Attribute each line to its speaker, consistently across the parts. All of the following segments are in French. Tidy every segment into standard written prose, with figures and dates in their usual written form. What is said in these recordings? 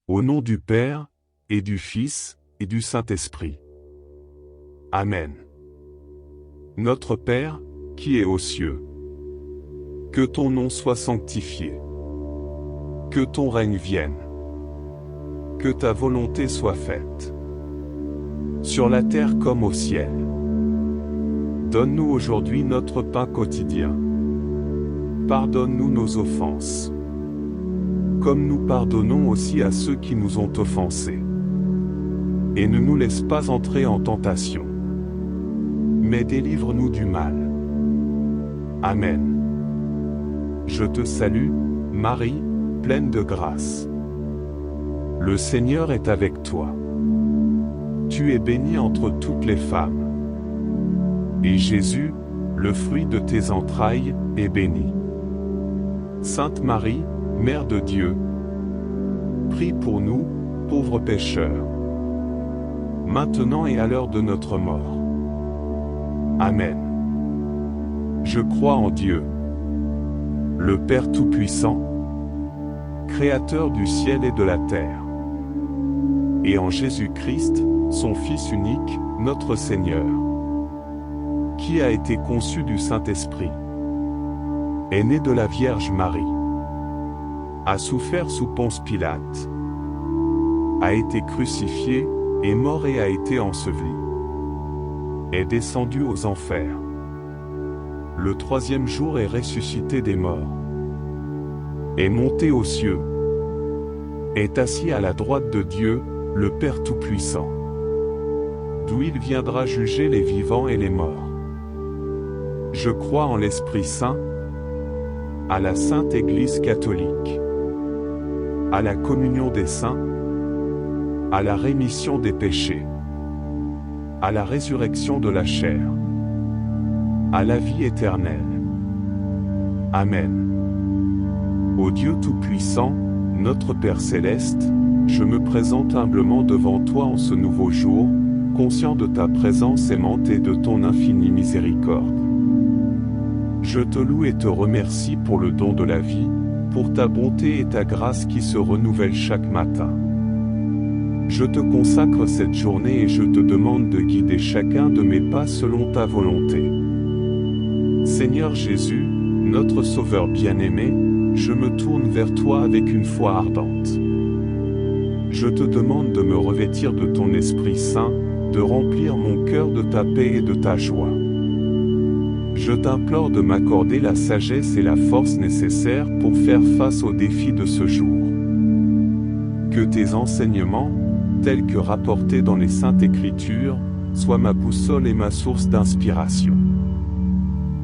Speaker 1: Au nom du Père, et du Fils, et du Saint-Esprit. Amen. Notre Père, qui es aux cieux, que ton nom soit sanctifié. Que ton règne vienne. Que ta volonté soit faite. Sur la terre comme au ciel. Donne-nous aujourd'hui notre pain quotidien. Pardonne-nous nos offenses. Comme nous pardonnons aussi à ceux qui nous ont offensés. Et ne nous laisse pas entrer en tentation. Mais délivre-nous du mal. Amen. Je te salue, Marie, pleine de grâce. Le Seigneur est avec toi. Tu es bénie entre toutes les femmes. Et Jésus, le fruit de tes entrailles, est béni. Sainte Marie, Mère de Dieu, prie pour nous, pauvres pécheurs, maintenant et à l'heure de notre mort. Amen. Je crois en Dieu, le Père Tout-Puissant, Créateur du ciel et de la terre, et en Jésus-Christ, son Fils unique, notre Seigneur, qui a été conçu du Saint-Esprit, est né de la Vierge Marie, a souffert sous Ponce Pilate, a été crucifié, est mort et a été enseveli, est descendu aux enfers. Le troisième jour est ressuscité des morts, est monté aux cieux, est assis à la droite de Dieu, le Père Tout-Puissant, d'où il viendra juger les vivants et les morts. Je crois en l'Esprit Saint, à la Sainte Église catholique, à la communion des saints, à la rémission des péchés, à la résurrection de la chair, à la vie éternelle. Amen. Ô Dieu Tout-Puissant, notre Père Céleste, je me présente humblement devant toi en ce nouveau jour, conscient de ta présence aimante et de ton infinie miséricorde. Je te loue et te remercie pour le don de la vie, pour ta bonté et ta grâce qui se renouvellent chaque matin. Je te consacre cette journée et je te demande de guider chacun de mes pas selon ta volonté. Seigneur Jésus, notre Sauveur bien-aimé, je me tourne vers toi avec une foi ardente. Je te demande de me revêtir de ton Esprit Saint, de remplir mon cœur de ta paix et de ta joie. Je t'implore de m'accorder la sagesse et la force nécessaires pour faire face aux défis de ce jour. Que tes enseignements, tels que rapportés dans les Saintes Écritures, soient ma boussole et ma source d'inspiration.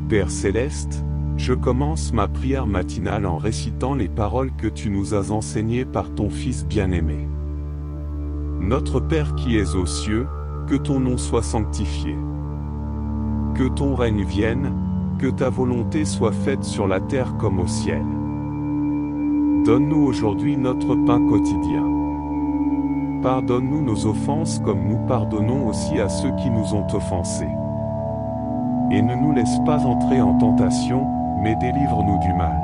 Speaker 1: Père Céleste, je commence ma prière matinale en récitant les paroles que tu nous as enseignées par ton Fils bien-aimé. Notre Père qui es aux cieux, que ton nom soit sanctifié. Que ton règne vienne, que ta volonté soit faite sur la terre comme au ciel. Donne-nous aujourd'hui notre pain quotidien. Pardonne-nous nos offenses comme nous pardonnons aussi à ceux qui nous ont offensés. Et ne nous laisse pas entrer en tentation, mais délivre-nous du mal.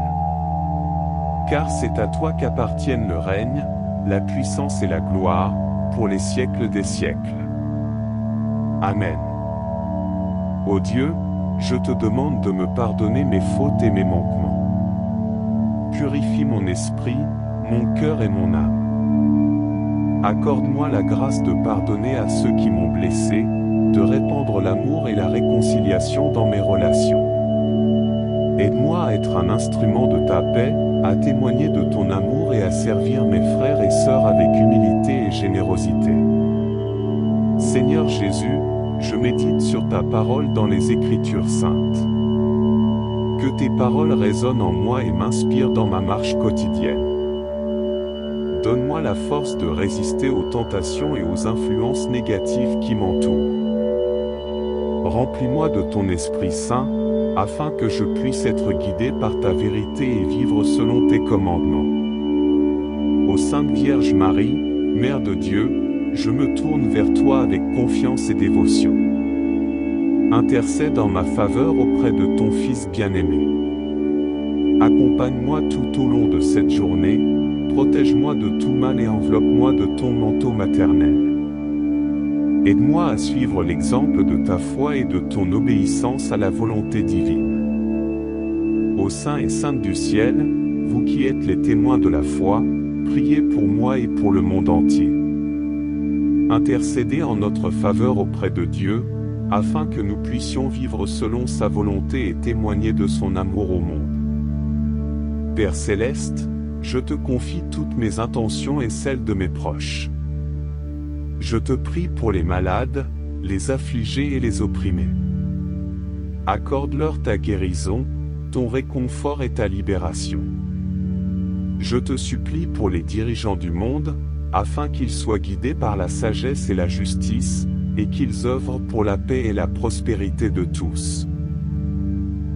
Speaker 1: Car c'est à toi qu'appartiennent le règne, la puissance et la gloire, pour les siècles des siècles. Amen. Ô Dieu, je te demande de me pardonner mes fautes et mes manquements. Purifie mon esprit, mon cœur et mon âme. Accorde-moi la grâce de pardonner à ceux qui m'ont blessé, de répandre l'amour et la réconciliation dans mes relations. Aide-moi à être un instrument de ta paix, à témoigner de ton amour et à servir mes frères et sœurs avec humilité et générosité. Seigneur Jésus, je médite sur ta parole dans les Écritures saintes. Que tes paroles résonnent en moi et m'inspirent dans ma marche quotidienne. Donne-moi la force de résister aux tentations et aux influences négatives qui m'entourent. Remplis-moi de ton Esprit Saint, afin que je puisse être guidé par ta vérité et vivre selon tes commandements. Ô Sainte Vierge Marie, Mère de Dieu, je me tourne vers toi avec confiance et dévotion. Intercède en ma faveur auprès de ton Fils bien-aimé. Accompagne-moi tout au long de cette journée, Protège-moi de tout mal et enveloppe-moi de ton manteau maternel. Aide-moi à suivre l'exemple de ta foi et de ton obéissance à la volonté divine. Ô saints et saintes du ciel, vous qui êtes les témoins de la foi, priez pour moi et pour le monde entier. Intercédez en notre faveur auprès de Dieu, afin que nous puissions vivre selon sa volonté et témoigner de son amour au monde. Père céleste, je te confie toutes mes intentions et celles de mes proches. Je te prie pour les malades, les affligés et les opprimés. Accorde-leur ta guérison, ton réconfort et ta libération. Je te supplie pour les dirigeants du monde, afin qu'ils soient guidés par la sagesse et la justice, et qu'ils œuvrent pour la paix et la prospérité de tous.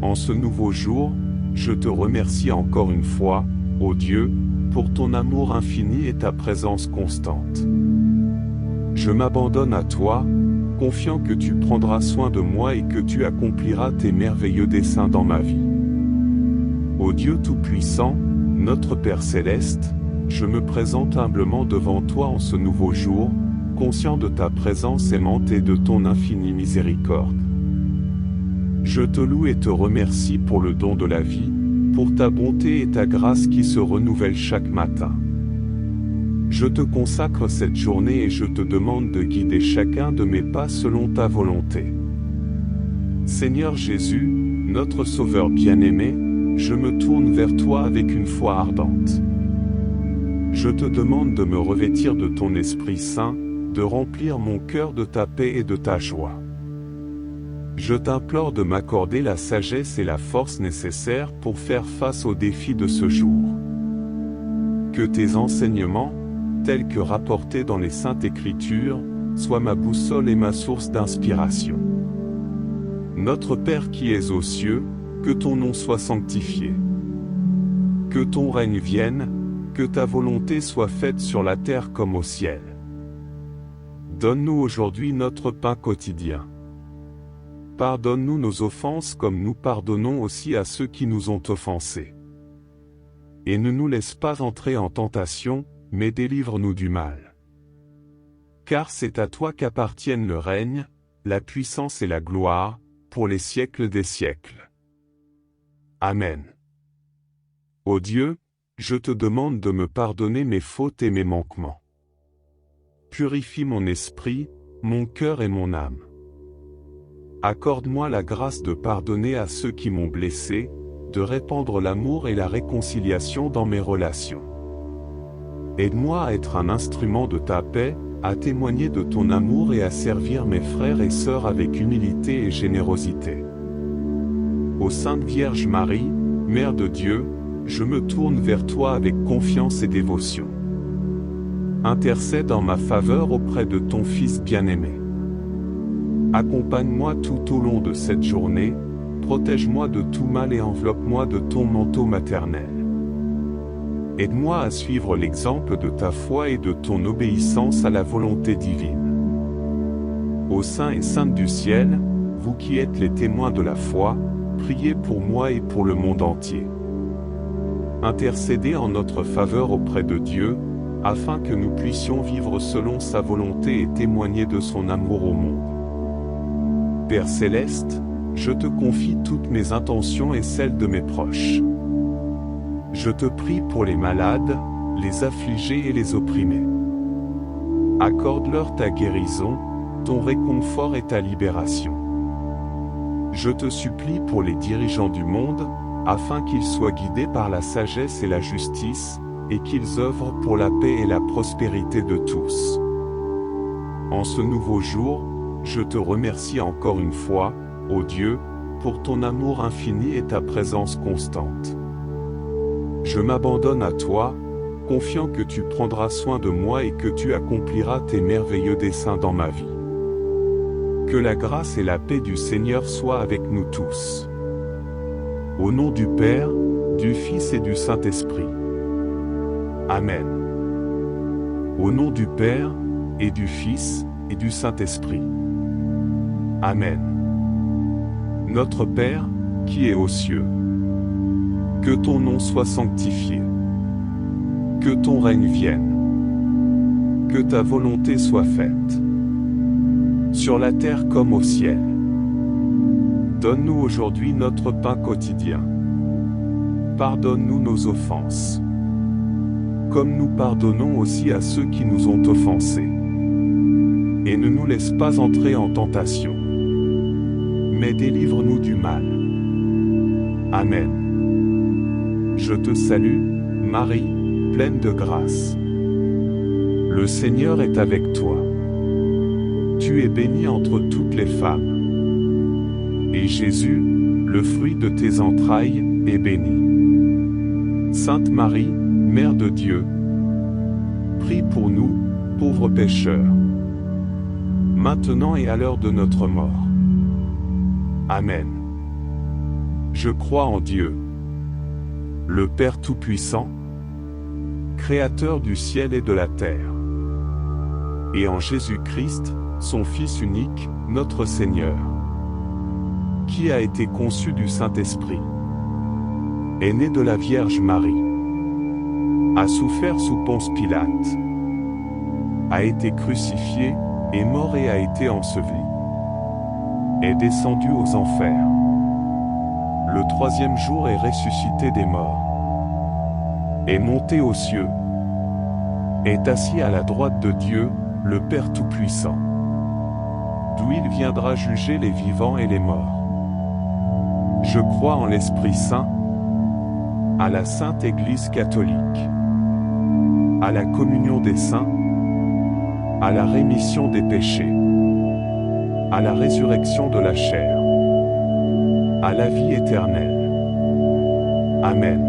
Speaker 1: En ce nouveau jour, je te remercie encore une fois, ô Dieu, pour ton amour infini et ta présence constante. Je m'abandonne à toi, confiant que tu prendras soin de moi et que tu accompliras tes merveilleux desseins dans ma vie. Ô Dieu Tout-Puissant, notre Père Céleste, je me présente humblement devant toi en ce nouveau jour, conscient de ta présence aimante et de ton infinie miséricorde. Je te loue et te remercie pour le don de la vie, pour ta bonté et ta grâce qui se renouvellent chaque matin. Je te consacre cette journée et je te demande de guider chacun de mes pas selon ta volonté. Seigneur Jésus, notre Sauveur bien-aimé, je me tourne vers toi avec une foi ardente. Je te demande de me revêtir de ton Esprit Saint, de remplir mon cœur de ta paix et de ta joie. Je t'implore de m'accorder la sagesse et la force nécessaires pour faire face aux défis de ce jour. Que tes enseignements, tels que rapportés dans les Saintes Écritures, soient ma boussole et ma source d'inspiration. Notre Père qui es aux cieux, que ton nom soit sanctifié. Que ton règne vienne, que ta volonté soit faite sur la terre comme au ciel. Donne-nous aujourd'hui notre pain quotidien. Pardonne-nous nos offenses comme nous pardonnons aussi à ceux qui nous ont offensés. Et ne nous laisse pas entrer en tentation, mais délivre-nous du mal. Car c'est à toi qu'appartiennent le règne, la puissance et la gloire, pour les siècles des siècles. Amen. Ô Dieu, je te demande de me pardonner mes fautes et mes manquements. Purifie mon esprit, mon cœur et mon âme. Accorde-moi la grâce de pardonner à ceux qui m'ont blessé, de répandre l'amour et la réconciliation dans mes relations. Aide-moi à être un instrument de ta paix, à témoigner de ton amour et à servir mes frères et sœurs avec humilité et générosité. Ô Sainte Vierge Marie, Mère de Dieu, je me tourne vers toi avec confiance et dévotion. Intercède en ma faveur auprès de ton Fils bien-aimé. Accompagne-moi tout au long de cette journée, protège-moi de tout mal et enveloppe-moi de ton manteau maternel. Aide-moi à suivre l'exemple de ta foi et de ton obéissance à la volonté divine. Ô saints et saintes du ciel, vous qui êtes les témoins de la foi, priez pour moi et pour le monde entier. Intercédez en notre faveur auprès de Dieu, afin que nous puissions vivre selon sa volonté et témoigner de son amour au monde. Père Céleste, je te confie toutes mes intentions et celles de mes proches. Je te prie pour les malades, les affligés et les opprimés. Accorde-leur ta guérison, ton réconfort et ta libération. Je te supplie pour les dirigeants du monde, afin qu'ils soient guidés par la sagesse et la justice, et qu'ils œuvrent pour la paix et la prospérité de tous. En ce nouveau jour, je te remercie encore une fois, ô Dieu, pour ton amour infini et ta présence constante. Je m'abandonne à toi, confiant que tu prendras soin de moi et que tu accompliras tes merveilleux desseins dans ma vie. Que la grâce et la paix du Seigneur soient avec nous tous. Au nom du Père, du Fils et du Saint-Esprit. Amen. Au nom du Père, et du Fils, et du Saint-Esprit. Amen. Notre Père, qui es aux cieux, que ton nom soit sanctifié. Que ton règne vienne. Que ta volonté soit faite. Sur la terre comme au ciel. Donne-nous aujourd'hui notre pain quotidien. Pardonne-nous nos offenses. Comme nous pardonnons aussi à ceux qui nous ont offensés. Et ne nous laisse pas entrer en tentation. Mais délivre-nous du mal. Amen. Je te salue, Marie, pleine de grâce. Le Seigneur est avec toi. Tu es bénie entre toutes les femmes. Et Jésus, le fruit de tes entrailles, est béni. Sainte Marie, Mère de Dieu, prie pour nous, pauvres pécheurs, maintenant et à l'heure de notre mort. Amen. Je crois en Dieu, le Père Tout-Puissant, Créateur du ciel et de la terre, et en Jésus-Christ, son Fils unique, notre Seigneur, qui a été conçu du Saint-Esprit, est né de la Vierge Marie, a souffert sous Ponce Pilate, a été crucifié, est mort et a été enseveli, est descendu aux enfers. Le troisième jour est ressuscité des morts, est monté aux cieux, est assis à la droite de Dieu, le Père Tout-Puissant, d'où il viendra juger les vivants et les morts. Je crois en l'Esprit Saint, à la Sainte Église catholique, à la communion des saints, à la rémission des péchés, à la résurrection de la chair, à la vie éternelle. Amen.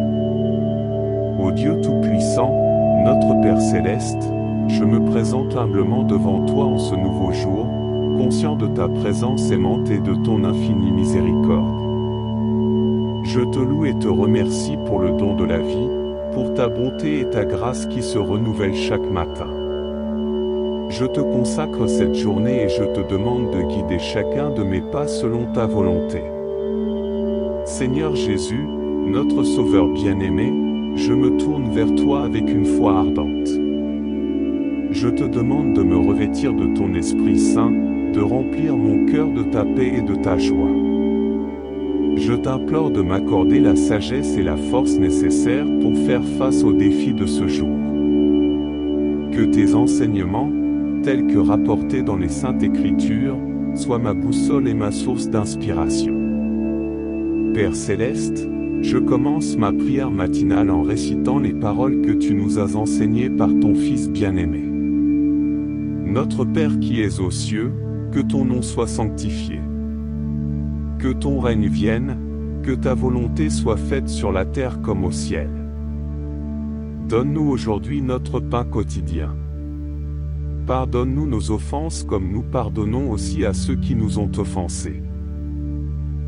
Speaker 1: Ô Dieu Tout-Puissant, notre Père Céleste, je me présente humblement devant toi en ce nouveau jour, conscient de ta présence aimante et de ton infinie miséricorde. Je te loue et te remercie pour le don de la vie, pour ta bonté et ta grâce qui se renouvellent chaque matin. Je te consacre cette journée et je te demande de guider chacun de mes pas selon ta volonté. Seigneur Jésus, notre Sauveur bien-aimé, je me tourne vers toi avec une foi ardente. Je te demande de me revêtir de ton Esprit Saint, de remplir mon cœur de ta paix et de ta joie. Je t'implore de m'accorder la sagesse et la force nécessaires pour faire face aux défis de ce jour. Que tes enseignements, tels que rapportés dans les Saintes Écritures, soient ma boussole et ma source d'inspiration. Père Céleste, je commence ma prière matinale en récitant les paroles que tu nous as enseignées par ton Fils bien-aimé. Notre Père qui es aux cieux, que ton nom soit sanctifié. Que ton règne vienne, que ta volonté soit faite sur la terre comme au ciel. Donne-nous aujourd'hui notre pain quotidien. Pardonne-nous nos offenses comme nous pardonnons aussi à ceux qui nous ont offensés.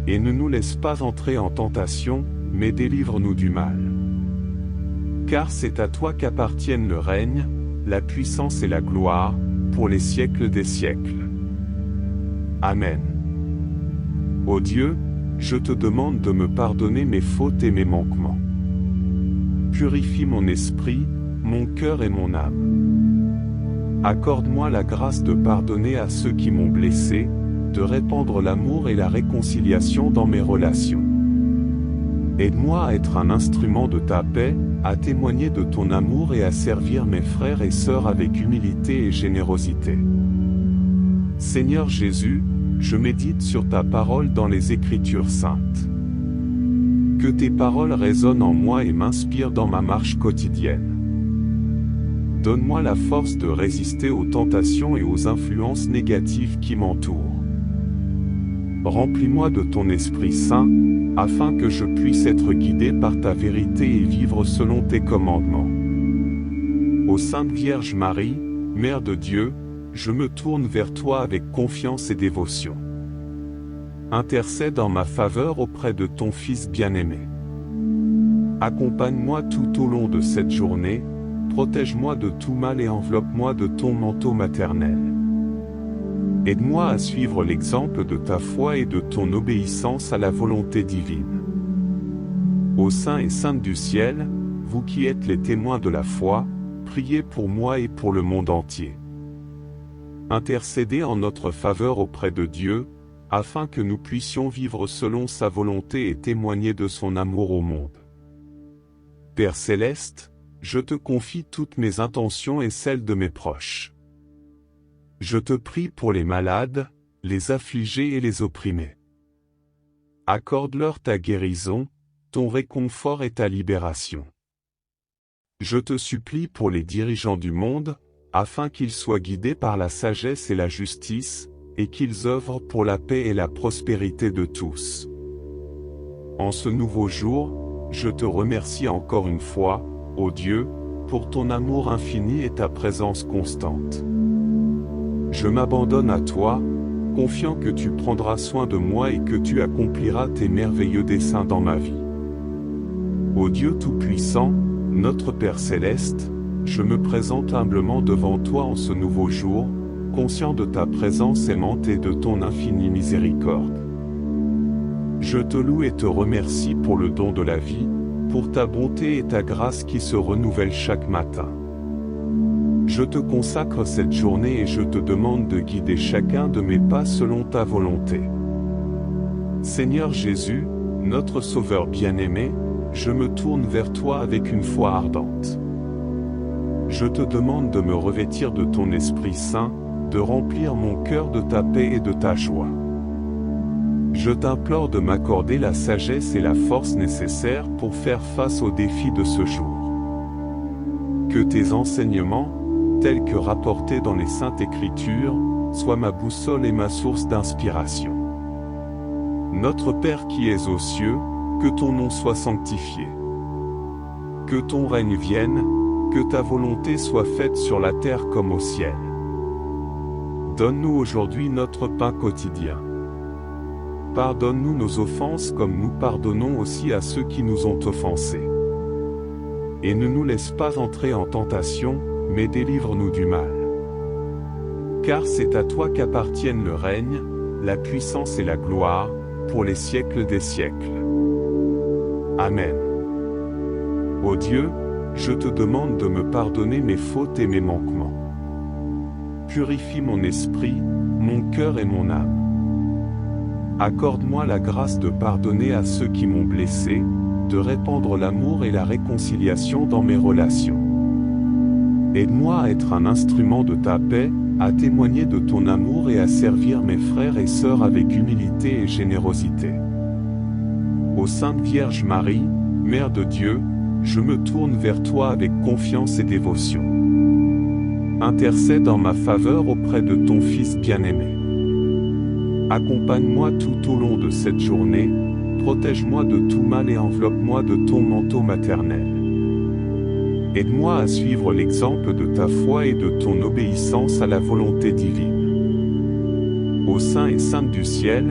Speaker 1: Et ne nous laisse pas entrer en tentation, mais délivre-nous du mal. Car c'est à toi qu'appartiennent le règne, la puissance et la gloire, pour les siècles des siècles. Amen. Ô Dieu, je te demande de me pardonner mes fautes et mes manquements. Purifie mon esprit, mon cœur et mon âme. Accorde-moi la grâce de pardonner à ceux qui m'ont blessé, de répandre l'amour et la réconciliation dans mes relations. Aide-moi à être un instrument de ta paix, à témoigner de ton amour et à servir mes frères et sœurs avec humilité et générosité. Seigneur Jésus, je médite sur ta parole dans les Écritures saintes. Que tes paroles résonnent en moi et m'inspirent dans ma marche quotidienne. Donne-moi la force de résister aux tentations et aux influences négatives qui m'entourent. Remplis-moi de ton Esprit Saint, afin que je puisse être guidé par ta vérité et vivre selon tes commandements. Ô Sainte Vierge Marie, Mère de Dieu, je me tourne vers toi avec confiance et dévotion. Intercède en ma faveur auprès de ton Fils bien-aimé. Accompagne-moi tout au long de cette journée, protège-moi de tout mal et enveloppe-moi de ton manteau maternel. Aide-moi à suivre l'exemple de ta foi et de ton obéissance à la volonté divine. Ô saints et saintes du ciel, vous qui êtes les témoins de la foi, priez pour moi et pour le monde entier. Intercédez en notre faveur auprès de Dieu, afin que nous puissions vivre selon sa volonté et témoigner de son amour au monde. Père céleste, je te confie toutes mes intentions et celles de mes proches. Je te prie pour les malades, les affligés et les opprimés. Accorde-leur ta guérison, ton réconfort et ta libération. Je te supplie pour les dirigeants du monde, afin qu'ils soient guidés par la sagesse et la justice, et qu'ils œuvrent pour la paix et la prospérité de tous. En ce nouveau jour, je te remercie encore une fois, ô Dieu, pour ton amour infini et ta présence constante. Je m'abandonne à toi, confiant que tu prendras soin de moi et que tu accompliras tes merveilleux desseins dans ma vie. Ô Dieu Tout-Puissant, notre Père Céleste, je me présente humblement devant toi en ce nouveau jour, conscient de ta présence aimante et de ton infinie miséricorde. Je te loue et te remercie pour le don de la vie, pour ta bonté et ta grâce qui se renouvellent chaque matin. Je te consacre cette journée et je te demande de guider chacun de mes pas selon ta volonté. Seigneur Jésus, notre Sauveur bien-aimé, je me tourne vers toi avec une foi ardente. Je te demande de me revêtir de ton Esprit Saint, de remplir mon cœur de ta paix et de ta joie. Je t'implore de m'accorder la sagesse et la force nécessaires pour faire face aux défis de ce jour. Que tes enseignements, tels que rapportés dans les Saintes Écritures, soient ma boussole et ma source d'inspiration. Notre Père qui es aux cieux, que ton nom soit sanctifié. Que ton règne vienne, que ta volonté soit faite sur la terre comme au ciel. Donne-nous aujourd'hui notre pain quotidien. Pardonne-nous nos offenses comme nous pardonnons aussi à ceux qui nous ont offensés. Et ne nous laisse pas entrer en tentation, mais délivre-nous du mal. Car c'est à toi qu'appartiennent le règne, la puissance et la gloire, pour les siècles des siècles. Amen. Ô Dieu, je te demande de me pardonner mes fautes et mes manquements. Purifie mon esprit, mon cœur et mon âme. Accorde-moi la grâce de pardonner à ceux qui m'ont blessé, de répandre l'amour et la réconciliation dans mes relations. Aide-moi à être un instrument de ta paix, à témoigner de ton amour et à servir mes frères et sœurs avec humilité et générosité. Ô Sainte Vierge Marie, Mère de Dieu, je me tourne vers toi avec confiance et dévotion. Intercède en ma faveur auprès de ton Fils bien-aimé. Accompagne-moi tout au long de cette journée, protège-moi de tout mal et enveloppe-moi de ton manteau maternel. Aide-moi à suivre l'exemple de ta foi et de ton obéissance à la volonté divine. Ô saints et saintes du ciel,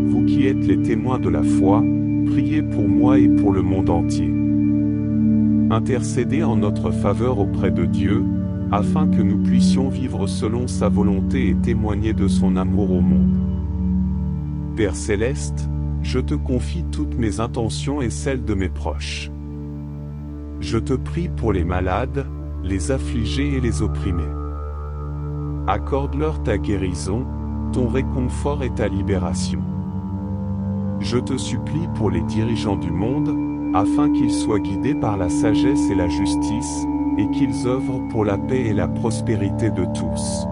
Speaker 1: vous qui êtes les témoins de la foi, priez pour moi et pour le monde entier. Intercédez en notre faveur auprès de Dieu, afin que nous puissions vivre selon sa volonté et témoigner de son amour au monde. Père Céleste, je te confie toutes mes intentions et celles de mes proches. Je te prie pour les malades, les affligés et les opprimés. Accorde-leur ta guérison, ton réconfort et ta libération. Je te supplie pour les dirigeants du monde, afin qu'ils soient guidés par la sagesse et la justice, et qu'ils œuvrent pour la paix et la prospérité de tous.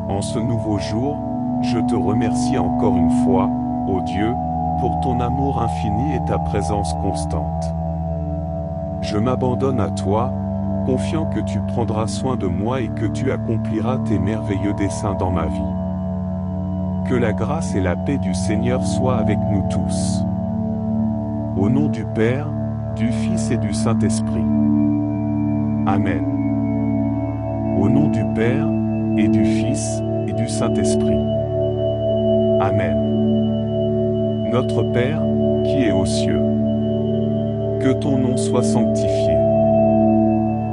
Speaker 1: En ce nouveau jour, je te remercie encore une fois, ô Dieu, pour ton amour infini et ta présence constante. Je m'abandonne à toi, confiant que tu prendras soin de moi et que tu accompliras tes merveilleux desseins dans ma vie. Que la grâce et la paix du Seigneur soient avec nous tous. Au nom du Père, du Fils et du Saint-Esprit. Amen. Au nom du Père, et du Fils, et du Saint-Esprit. Amen. Notre Père, qui es aux cieux, que ton nom soit sanctifié.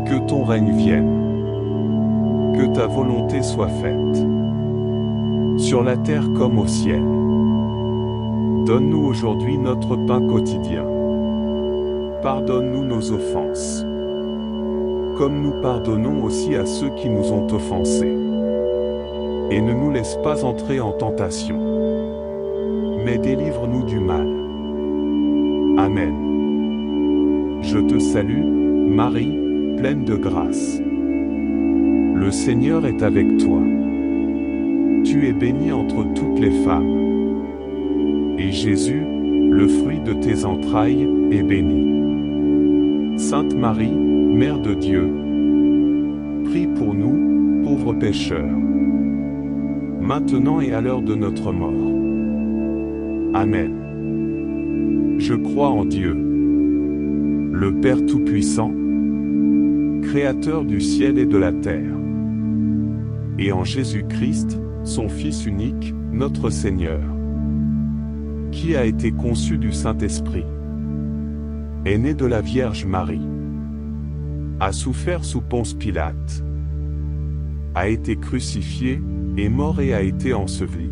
Speaker 1: Que ton règne vienne. Que ta volonté soit faite. Sur la terre comme au ciel. Donne-nous aujourd'hui notre pain quotidien. Pardonne-nous nos offenses, comme nous pardonnons aussi à ceux qui nous ont offensés. Et ne nous laisse pas entrer en tentation, mais délivre-nous du mal. Amen. Je te salue, Marie, pleine de grâce. Le Seigneur est avec toi. Tu es bénie entre toutes les femmes. Et Jésus, le fruit de tes entrailles, est béni. Sainte Marie, Mère de Dieu, prie pour nous, pauvres pécheurs, maintenant et à l'heure de notre mort. Amen. Je crois en Dieu, le Père Tout-Puissant, Créateur du ciel et de la terre, et en Jésus-Christ, son Fils unique, notre Seigneur, qui a été conçu du Saint-Esprit, est né de la Vierge Marie, a souffert sous Ponce Pilate, a été crucifié, est mort et a été enseveli,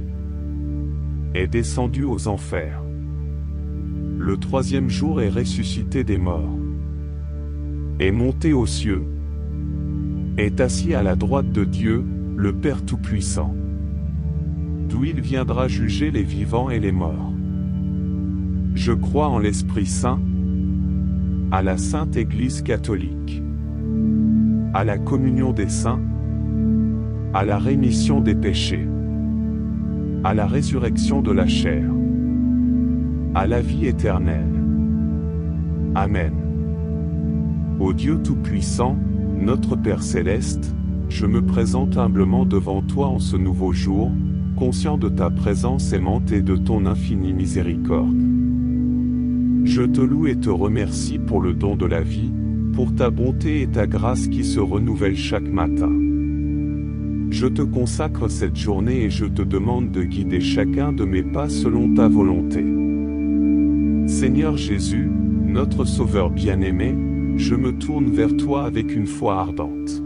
Speaker 1: est descendu aux enfers. Le troisième jour est ressuscité des morts, est monté aux cieux, est assis à la droite de Dieu, le Père Tout-Puissant, d'où il viendra juger les vivants et les morts. Je crois en l'Esprit Saint, à la Sainte Église catholique, à la communion des saints, à la rémission des péchés, à la résurrection de la chair, à la vie éternelle. Amen. Ô Dieu Tout-Puissant, notre Père Céleste, je me présente humblement devant toi en ce nouveau jour, conscient de ta présence aimante et de ton infinie miséricorde. Je te loue et te remercie pour le don de la vie, pour ta bonté et ta grâce qui se renouvellent chaque matin. Je te consacre cette journée et je te demande de guider chacun de mes pas selon ta volonté. Seigneur Jésus, notre Sauveur bien-aimé, je me tourne vers toi avec une foi ardente.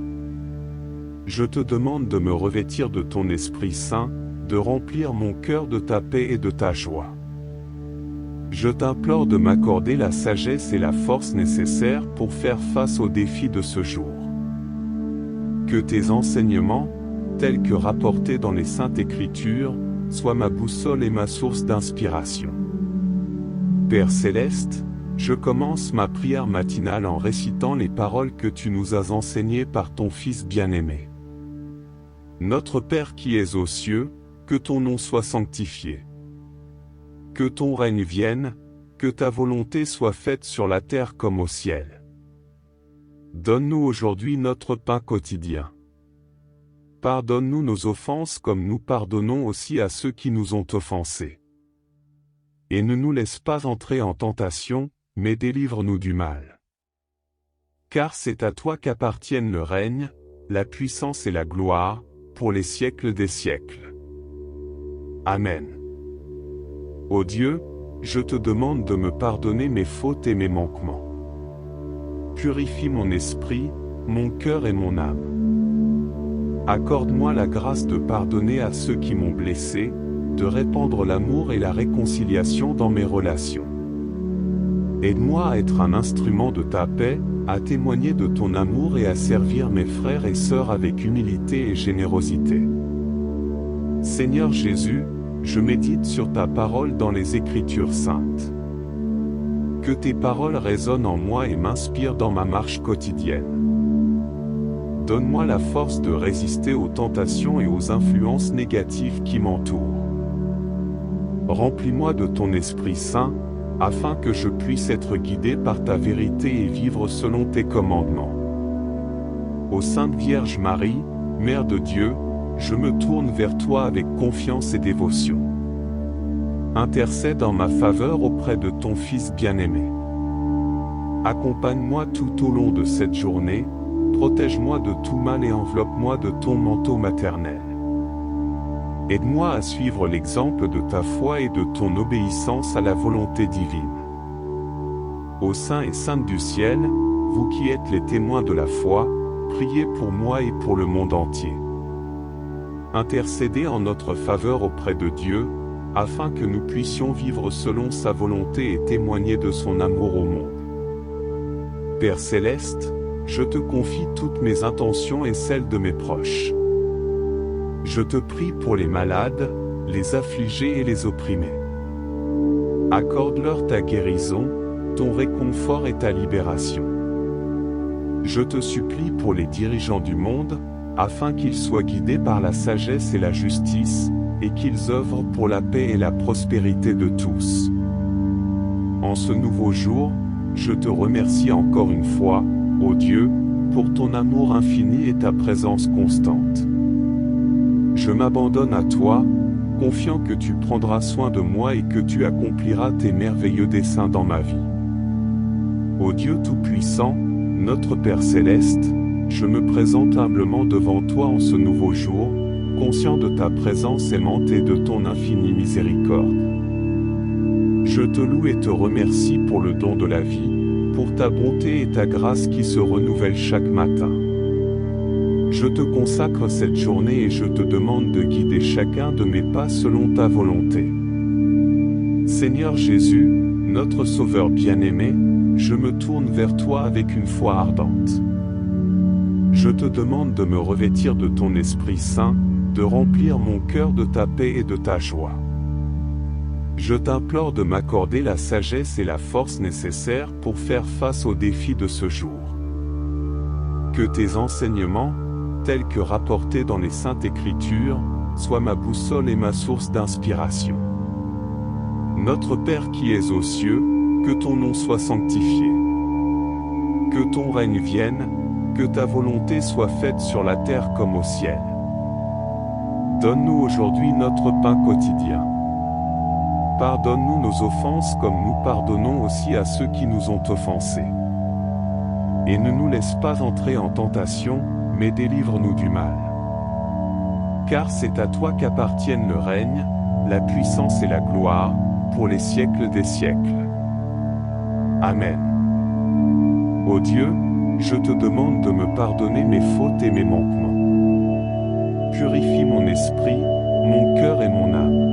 Speaker 1: Je te demande de me revêtir de ton Esprit Saint, de remplir mon cœur de ta paix et de ta joie. Je t'implore de m'accorder la sagesse et la force nécessaires pour faire face aux défis de ce jour. Que tes enseignements, tels que rapportés dans les Saintes Écritures, soient ma boussole et ma source d'inspiration. Père Céleste, je commence ma prière matinale en récitant les paroles que tu nous as enseignées par ton Fils bien-aimé. Notre Père qui es aux cieux, que ton nom soit sanctifié. Que ton règne vienne, que ta volonté soit faite sur la terre comme au ciel. Donne-nous aujourd'hui notre pain quotidien. Pardonne-nous nos offenses comme nous pardonnons aussi à ceux qui nous ont offensés. Et ne nous laisse pas entrer en tentation, mais délivre-nous du mal. Car c'est à toi qu'appartiennent le règne, la puissance et la gloire, pour les siècles des siècles. Amen. Ô Dieu, je te demande de me pardonner mes fautes et mes manquements. Purifie mon esprit, mon cœur et mon âme. Accorde-moi la grâce de pardonner à ceux qui m'ont blessé, de répandre l'amour et la réconciliation dans mes relations. Aide-moi à être un instrument de ta paix, à témoigner de ton amour et à servir mes frères et sœurs avec humilité et générosité. Seigneur Jésus, je médite sur ta parole dans les Écritures saintes. Que tes paroles résonnent en moi et m'inspirent dans ma marche quotidienne. Donne-moi la force de résister aux tentations et aux influences négatives qui m'entourent. Remplis-moi de ton Esprit Saint, afin que je puisse être guidé par ta vérité et vivre selon tes commandements. Ô Sainte Vierge Marie, Mère de Dieu, je me tourne vers toi avec confiance et dévotion. Intercède en ma faveur auprès de ton Fils bien-aimé. Accompagne-moi tout au long de cette journée, protège-moi de tout mal et enveloppe-moi de ton manteau maternel. Aide-moi à suivre l'exemple de ta foi et de ton obéissance à la volonté divine. Ô saints et saintes du ciel, vous qui êtes les témoins de la foi, priez pour moi et pour le monde entier. Intercédez en notre faveur auprès de Dieu, afin que nous puissions vivre selon sa volonté et témoigner de son amour au monde. Père céleste, je te confie toutes mes intentions et celles de mes proches. Je te prie pour les malades, les affligés et les opprimés. Accorde-leur ta guérison, ton réconfort et ta libération. Je te supplie pour les dirigeants du monde, afin qu'ils soient guidés par la sagesse et la justice, et qu'ils œuvrent pour la paix et la prospérité de tous. En ce nouveau jour, je te remercie encore une fois, ô Dieu, pour ton amour infini et ta présence constante. Je m'abandonne à toi, confiant que tu prendras soin de moi et que tu accompliras tes merveilleux desseins dans ma vie. Ô Dieu Tout-Puissant, notre Père Céleste, je me présente humblement devant toi en ce nouveau jour, conscient de ta présence aimante et de ton infinie miséricorde. Je te loue et te remercie pour le don de la vie, pour ta bonté et ta grâce qui se renouvellent chaque matin. Je te consacre cette journée et je te demande de guider chacun de mes pas selon ta volonté. Seigneur Jésus, notre Sauveur bien-aimé, je me tourne vers toi avec une foi ardente. Je te demande de me revêtir de ton Esprit Saint, de remplir mon cœur de ta paix et de ta joie. Je t'implore de m'accorder la sagesse et la force nécessaires pour faire face aux défis de ce jour. Que tes enseignements, tels que rapportés dans les Saintes Écritures, soient ma boussole et ma source d'inspiration. Notre Père qui es aux cieux, que ton nom soit sanctifié. Que ton règne vienne, que ta volonté soit faite sur la terre comme au ciel. Donne-nous aujourd'hui notre pain quotidien. Pardonne-nous nos offenses comme nous pardonnons aussi à ceux qui nous ont offensés. Et ne nous laisse pas entrer en tentation, mais délivre-nous du mal. Car c'est à toi qu'appartiennent le règne, la puissance et la gloire, pour les siècles des siècles. Amen. Ô Dieu, je te demande de me pardonner mes fautes et mes manquements. Purifie mon esprit, mon cœur et mon âme.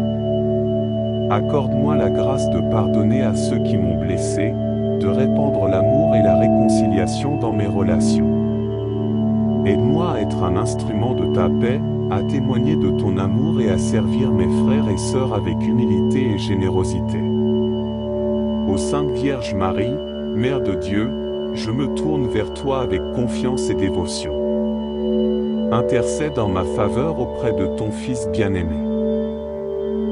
Speaker 1: Accorde-moi la grâce de pardonner à ceux qui m'ont blessé, de répandre l'amour et la réconciliation dans mes relations. Aide-moi à être un instrument de ta paix, à témoigner de ton amour et à servir mes frères et sœurs avec humilité et générosité. Ô Sainte Vierge Marie, Mère de Dieu, je me tourne vers toi avec confiance et dévotion. Intercède en ma faveur auprès de ton Fils bien-aimé.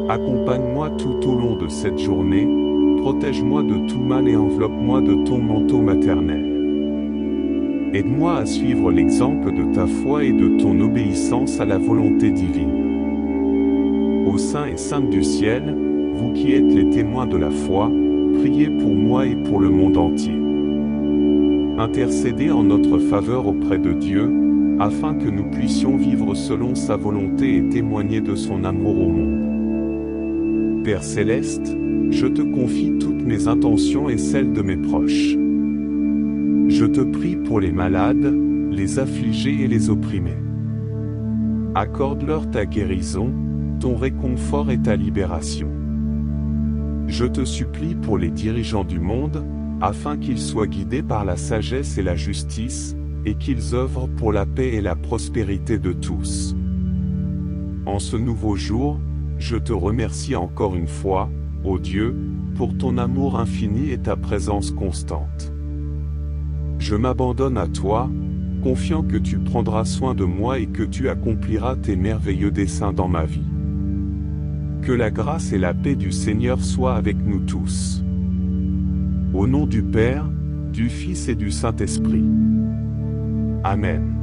Speaker 1: Accompagne-moi tout au long de cette journée, protège-moi de tout mal et enveloppe-moi de ton manteau maternel. Aide-moi à suivre l'exemple de ta foi et de ton obéissance à la volonté divine. Ô saints et saintes du ciel, vous qui êtes les témoins de la foi, priez pour moi et pour le monde entier. Intercédez en notre faveur auprès de Dieu, afin que nous puissions vivre selon sa volonté et témoigner de son amour au monde. Père céleste, je te confie toutes mes intentions et celles de mes proches. Je te prie pour les malades, les affligés et les opprimés. Accorde-leur ta guérison, ton réconfort et ta libération. Je te supplie pour les dirigeants du monde, afin qu'ils soient guidés par la sagesse et la justice, et qu'ils œuvrent pour la paix et la prospérité de tous. En ce nouveau jour, je te remercie encore une fois, ô Dieu, pour ton amour infini et ta présence constante. Je m'abandonne à toi, confiant que tu prendras soin de moi et que tu accompliras tes merveilleux desseins dans ma vie. Que la grâce et la paix du Seigneur soient avec nous tous. Au nom du Père, du Fils et du Saint-Esprit. Amen.